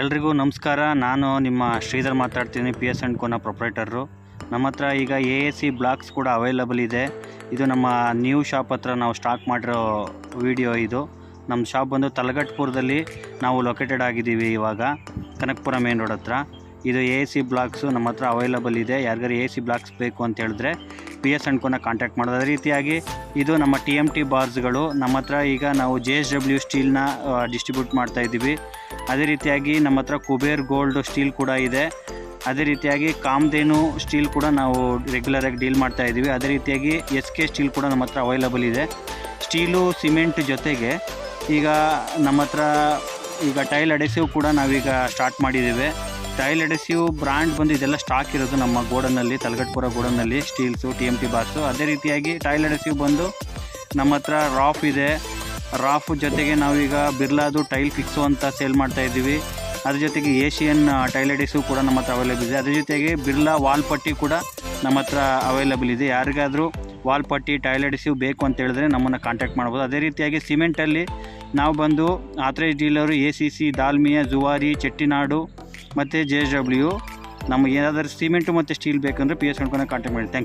ಎಲ್ರಿಗೂ ನಮಸ್ಕಾರ. ನಾನು ನಿಮ್ಮ ಶ್ರೀಧರ್ ಮಾತಾಡ್ತೀನಿ, ಪಿ ಎಸ್ ಆ್ಯಂಡ್ ಕೋನ ಪ್ರೊಪ್ರೈಟರು. ನಮ್ಮ ಹತ್ರ ಈಗ AAC ಬ್ಲಾಕ್ಸ್ ಕೂಡ ಅವೈಲಬಲ್ ಇದೆ. ಇದು ನಮ್ಮ ನ್ಯೂ ಶಾಪ್ ಹತ್ರ ನಾವು ಸ್ಟಾಕ್ ಮಾಡಿರೋ ವಿಡಿಯೋ. ಇದು ನಮ್ಮ ಶಾಪ್ ಬಂದು ತಲಗಟ್ಪುರದಲ್ಲಿ ನಾವು ಲೊಕೇಟೆಡ್ ಆಗಿದ್ದೀವಿ ಇವಾಗ, ಕನಕಪುರ ಮೇನ್ ರೋಡ್ ಹತ್ರ. ಇದು AAC ಬ್ಲಾಕ್ಸು ನಮ್ಮ ಹತ್ರ ಅವೈಲಬಲ್ ಇದೆ. ಯಾರಿಗಾರು AAC ಬ್ಲಾಕ್ಸ್ ಬೇಕು ಅಂತ ಹೇಳಿದ್ರೆ ಪಿ ಎಸ್ ಆ್ಯಂಡ್ ಕೋನ ಕಾಂಟ್ಯಾಕ್ಟ್ ಮಾಡೋದು. ಅದೇ ರೀತಿಯಾಗಿ ಇದು ನಮ್ಮ TMT ಬಾರ್ಸ್ಗಳು ನಮ್ಮ ಹತ್ರ ಈಗ ನಾವು JSW ಸ್ಟೀಲ್ನ ಡಿಸ್ಟ್ರಿಬ್ಯೂಟ್ ಮಾಡ್ತಾಯಿದ್ದೀವಿ. ಅದೇ ರೀತಿಯಾಗಿ ನಮ್ಮ ಹತ್ರ ಕುಬೇರ್ ಗೋಲ್ಡ್ ಸ್ಟೀಲ್ ಕೂಡ ಇದೆ. ಅದೇ ರೀತಿಯಾಗಿ ಕಾಮಧೇನು ಸ್ಟೀಲ್ ಕೂಡ ನಾವು ರೆಗ್ಯುಲರಾಗಿ ಡೀಲ್ ಮಾಡ್ತಾಯಿದ್ದೀವಿ. ಅದೇ ರೀತಿಯಾಗಿ SK ಸ್ಟೀಲ್ ಕೂಡ ನಮ್ಮ ಹತ್ರ ಅವೈಲಬಲ್ ಇದೆ. ಸ್ಟೀಲು ಸಿಮೆಂಟ್ ಜೊತೆಗೆ ಈಗ ನಮ್ಮ ಹತ್ರ ಈಗ ಟೈಲ್ ಅಡೆಸಿವ್ ಕೂಡ ನಾವೀಗ ಸ್ಟಾರ್ಟ್ ಮಾಡಿದ್ದೀವಿ. ಟೈಲ್ ಅಡೆಸಿವ್ ಬ್ರ್ಯಾಂಡ್ ಬಂದು ಇದೆಲ್ಲ ಸ್ಟಾಕ್ ಇರೋದು ನಮ್ಮ ಗೋಡನ್ನಲ್ಲಿ, ತಲಗಟ್ಪುರ ಗೋಡನ್ನಲ್ಲಿ, ಸ್ಟೀಲ್ಸು TMT ಬಾರ್ಸು. ಅದೇ ರೀತಿಯಾಗಿ ಟೈಲ್ ಅಡೆಸಿವ್ ಬಂದು ನಮ್ಮ ಹತ್ರ ರಾಫ್ ಇದೆ. ರಾಫ್ ಜೊತೆಗೆ ನಾವೀಗ ಬಿರ್ಲಾದು ಟೈಲ್ ಫಿಕ್ಸು ಅಂತ ಸೇಲ್ ಮಾಡ್ತಾಯಿದ್ದೀವಿ. ಅದ್ರ ಜೊತೆಗೆ ಏಷಿಯನ್ ಟೈಲ್ ಅಡೆಸಿವ್ ಕೂಡ ನಮ್ಮ ಹತ್ರ ಅವೈಲೇಬಲ್ ಇದೆ. ಅದ್ರ ಜೊತೆಗೆ ಬಿರ್ಲಾ ವಾಲ್ ಪಟ್ಟಿ ಕೂಡ ನಮ್ಮ ಹತ್ರ ಅವೈಲೇಬಲ್ ಇದೆ. ಯಾರಿಗಾದರೂ ವಾಲ್ ಪಟ್ಟಿ ಟೈಲ್ ಅಡೆಸಿವ್ ಬೇಕು ಅಂತ ಹೇಳಿದ್ರೆ ನಮ್ಮನ್ನು ಕಾಂಟ್ಯಾಕ್ಟ್ ಮಾಡ್ಬೋದು. ಅದೇ ರೀತಿಯಾಗಿ ಸಿಮೆಂಟಲ್ಲಿ ನಾವು ಬಂದು authorise dealer ACC, Dalmia, Zuari, Chettinad ಮತ್ತು JSW. ನಮಗೆ ಏನಾದರೂ ಸಿಮೆಂಟು ಮತ್ತು ಸ್ಟೀಲ್ ಬೇಕಂದರೆ ಪಿ ಎಸ್ ಆ್ಯಂಡ್ ಕೋನ ಕಾಂಟ್ಯಾಕ್ಟ್ ಮಾಡಿ. Thank you.